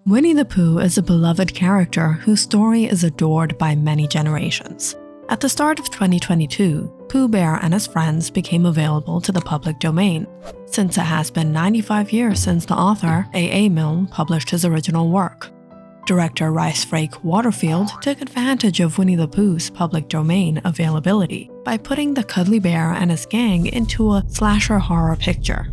Winnie the Pooh is a beloved character whose story is adored by many generations. At the start of 2022, Pooh Bear and his friends became available to the public domain, since it has been 95 years since the author, A.A. Milne, published his original work. Director Rice Frake Waterfield took advantage of Winnie the Pooh's public domain availability by putting the cuddly bear and his gang into a slasher horror picture.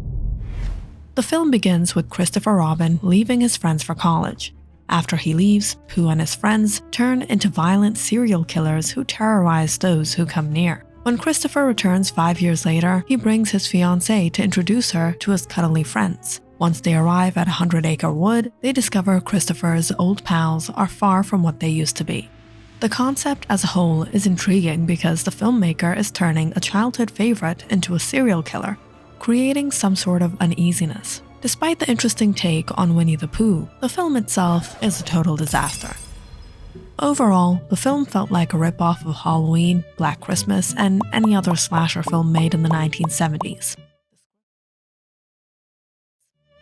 The film begins with Christopher Robin leaving his friends for college. After he leaves, Pooh and his friends turn into violent serial killers who terrorize those who come near. When Christopher returns 5 years later, he brings his fiancée to introduce her to his cuddly friends. Once they arrive at 100 Acre Wood, they discover Christopher's old pals are far from what they used to be. The concept as a whole is intriguing because the filmmaker is turning a childhood favorite into a serial killer, creating some sort of uneasiness. Despite the interesting take on Winnie the Pooh, the film itself is a total disaster. Overall, the film felt like a rip-off of Halloween, Black Christmas, and any other slasher film made in the 1970s.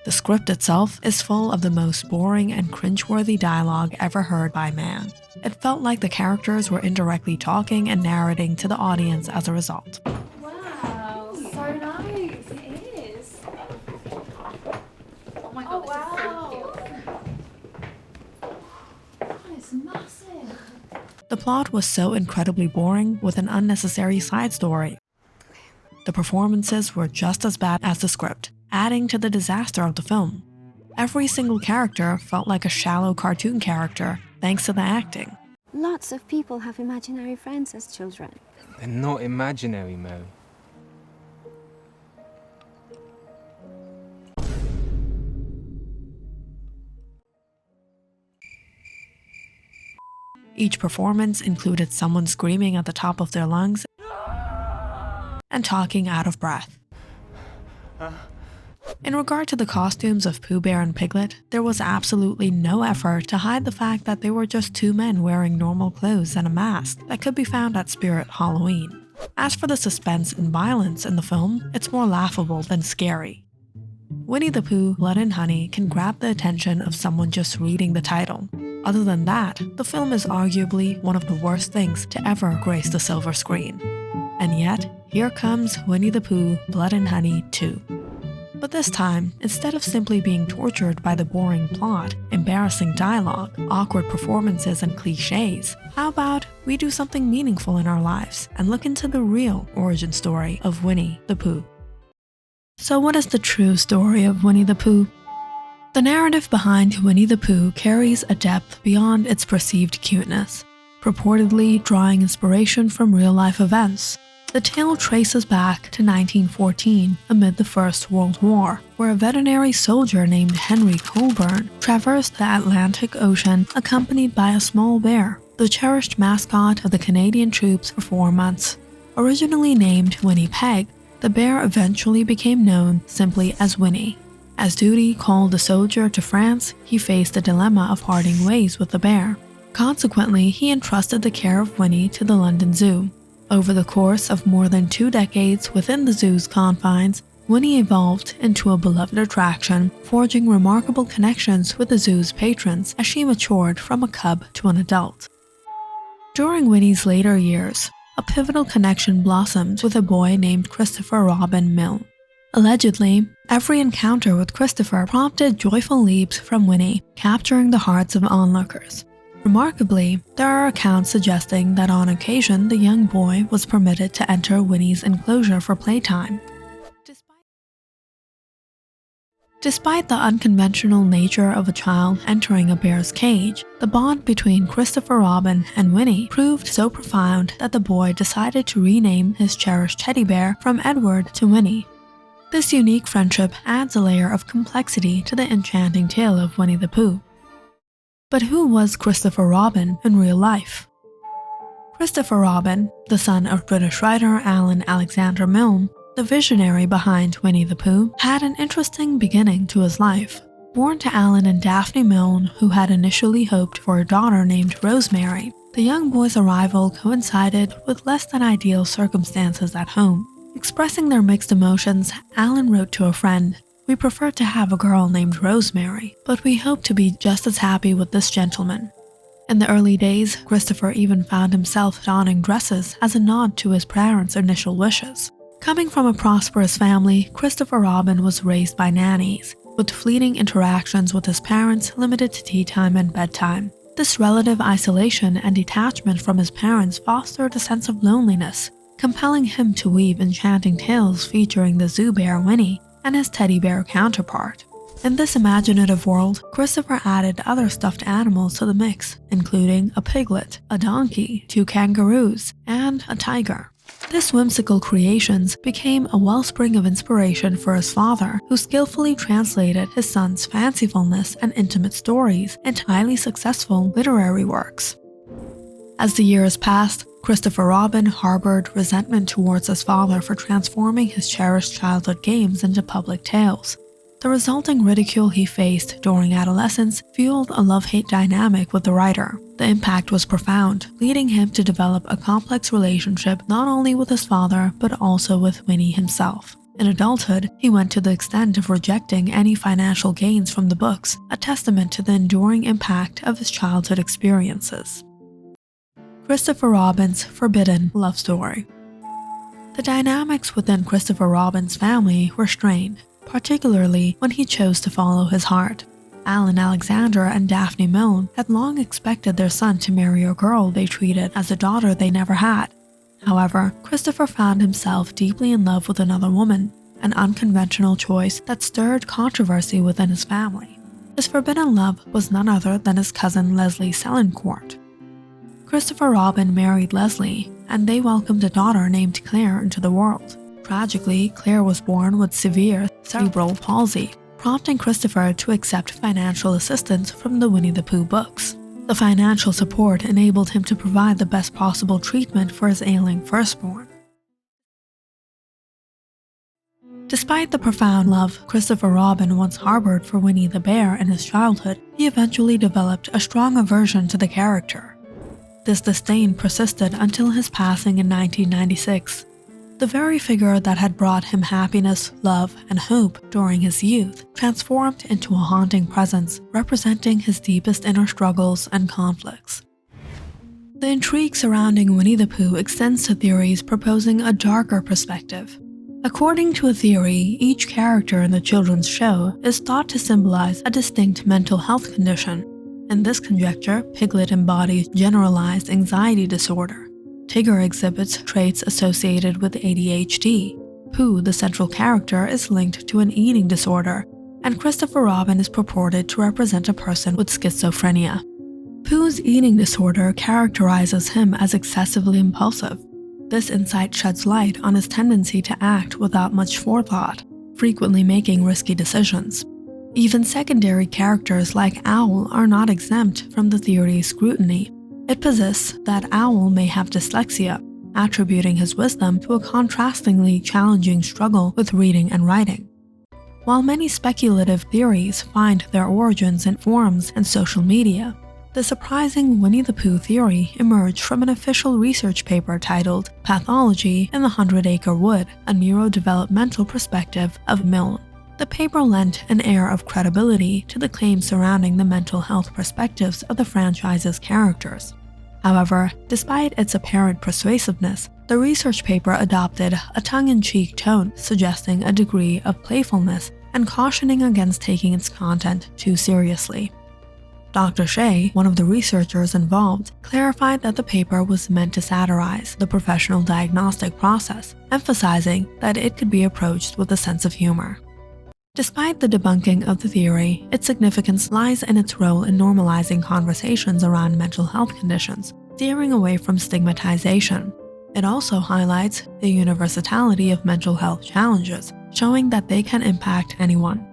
The script itself is full of the most boring and cringeworthy dialogue ever heard by man. It felt like the characters were indirectly talking and narrating to the audience as a result. Wow, so nice. It is. Oh my god, wow. That is massive. The plot was so incredibly boring with an unnecessary side story. The performances were just as bad as the script, adding to the disaster of the film. Every single character felt like a shallow cartoon character thanks to the acting. Lots of people have imaginary friends as children. They're not imaginary, Mo. Each performance included someone screaming at the top of their lungs and talking out of breath. In regard to the costumes of Pooh Bear and Piglet, there was absolutely no effort to hide the fact that they were just two men wearing normal clothes and a mask that could be found at Spirit Halloween. As for the suspense and violence in the film, it's more laughable than scary. Winnie the Pooh, Blood and Honey can grab the attention of someone just reading the title. Other than that, the film is arguably one of the worst things to ever grace the silver screen. And yet, here comes Winnie the Pooh, Blood and Honey 2. But this time, instead of simply being tortured by the boring plot, embarrassing dialogue, awkward performances, and cliches, how about we do something meaningful in our lives and look into the real origin story of Winnie the Pooh? So what is the true story of Winnie the Pooh? The narrative behind Winnie the Pooh carries a depth beyond its perceived cuteness, purportedly drawing inspiration from real-life events. The tale traces back to 1914 amid the First World War, where a veterinary soldier named Henry Colburn traversed the Atlantic Ocean accompanied by a small bear, the cherished mascot of the Canadian troops for 4 months. Originally named Winnie Peg, the bear eventually became known simply as Winnie. As duty called the soldier to France, he faced the dilemma of parting ways with the bear. Consequently, he entrusted the care of Winnie to the London Zoo. Over the course of more than 2 decades within the zoo's confines, Winnie evolved into a beloved attraction, forging remarkable connections with the zoo's patrons as she matured from a cub to an adult. During Winnie's later years, a pivotal connection blossomed with a boy named Christopher Robin Milne. Allegedly, every encounter with Christopher prompted joyful leaps from Winnie, capturing the hearts of onlookers. Remarkably, there are accounts suggesting that on occasion the young boy was permitted to enter Winnie's enclosure for playtime. Despite the unconventional nature of a child entering a bear's cage, the bond between Christopher Robin and Winnie proved so profound that the boy decided to rename his cherished teddy bear from Edward to Winnie. This unique friendship adds a layer of complexity to the enchanting tale of Winnie the Pooh. But who was Christopher Robin in real life? Christopher Robin, the son of British writer Alan Alexander Milne, the visionary behind Winnie the Pooh, had an interesting beginning to his life. Born to Alan and Daphne Milne, who had initially hoped for a daughter named Rosemary, the young boy's arrival coincided with less than ideal circumstances at home. Expressing their mixed emotions, Alan wrote to a friend, We prefer to have a girl named Rosemary, but we hope to be just as happy with this gentleman. In the early days, Christopher even found himself donning dresses as a nod to his parents' initial wishes. Coming from a prosperous family, Christopher Robin was raised by nannies, with fleeting interactions with his parents limited to tea time and bedtime. This relative isolation and detachment from his parents fostered a sense of loneliness, compelling him to weave enchanting tales featuring the zoo bear Winnie and his teddy bear counterpart. In this imaginative world, Christopher added other stuffed animals to the mix, including a piglet, a donkey, 2 kangaroos, and a tiger. This whimsical creations became a wellspring of inspiration for his father, who skillfully translated his son's fancifulness and intimate stories into highly successful literary works. As the years passed, Christopher Robin harbored resentment towards his father for transforming his cherished childhood games into public tales. The resulting ridicule he faced during adolescence fueled a love-hate dynamic with the writer. The impact was profound, leading him to develop a complex relationship not only with his father but also with Winnie himself. In adulthood, he went to the extent of rejecting any financial gains from the books, a testament to the enduring impact of his childhood experiences. Christopher Robin's forbidden love story. The dynamics within Christopher Robin's family were strained, particularly when he chose to follow his heart. Alan Alexander and Daphne Milne had long expected their son to marry a girl they treated as a daughter they never had. However, Christopher found himself deeply in love with another woman, an unconventional choice that stirred controversy within his family. His forbidden love was none other than his cousin Leslie Selincourt. Christopher Robin married Leslie, and they welcomed a daughter named Claire into the world. Tragically, Claire was born with severe cerebral palsy, prompting Christopher to accept financial assistance from the Winnie the Pooh books. The financial support enabled him to provide the best possible treatment for his ailing firstborn. Despite the profound love Christopher Robin once harbored for Winnie the Bear in his childhood, he eventually developed a strong aversion to the character. This disdain persisted until his passing in 1996. The very figure that had brought him happiness, love, and hope during his youth transformed into a haunting presence representing his deepest inner struggles and conflicts. The intrigue surrounding Winnie the Pooh extends to theories proposing a darker perspective. According to a theory, each character in the children's show is thought to symbolize a distinct mental health condition. In this conjecture, Piglet embodies generalized anxiety disorder. Tigger exhibits traits associated with ADHD. Pooh, the central character, is linked to an eating disorder, and Christopher Robin is purported to represent a person with schizophrenia. Pooh's eating disorder characterizes him as excessively impulsive. This insight sheds light on his tendency to act without much forethought, frequently making risky decisions. Even secondary characters like Owl are not exempt from the theory's scrutiny. It posits that Owl may have dyslexia, attributing his wisdom to a contrastingly challenging struggle with reading and writing. While many speculative theories find their origins in forums and social media, the surprising Winnie the Pooh theory emerged from an official research paper titled Pathology in the 100-Acre Wood, a neurodevelopmental perspective of Milne. The paper lent an air of credibility to the claims surrounding the mental health perspectives of the franchise's characters. However, despite its apparent persuasiveness, the research paper adopted a tongue-in-cheek tone suggesting a degree of playfulness and cautioning against taking its content too seriously. Dr. Shea, one of the researchers involved, clarified that the paper was meant to satirize the professional diagnostic process, emphasizing that it could be approached with a sense of humor. Despite the debunking of the theory, its significance lies in its role in normalizing conversations around mental health conditions, steering away from stigmatization. It also highlights the universality of mental health challenges, showing that they can impact anyone.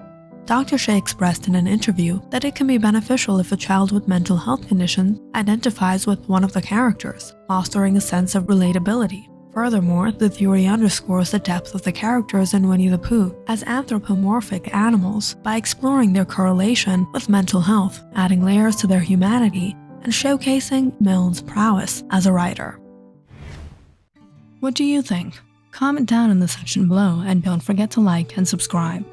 Dr. Shea expressed in an interview that it can be beneficial if a child with mental health conditions identifies with one of the characters, fostering a sense of relatability. Furthermore, the theory underscores the depth of the characters in Winnie the Pooh as anthropomorphic animals by exploring their correlation with mental health, adding layers to their humanity, and showcasing Milne's prowess as a writer. What do you think? Comment down in the section below and don't forget to like and subscribe.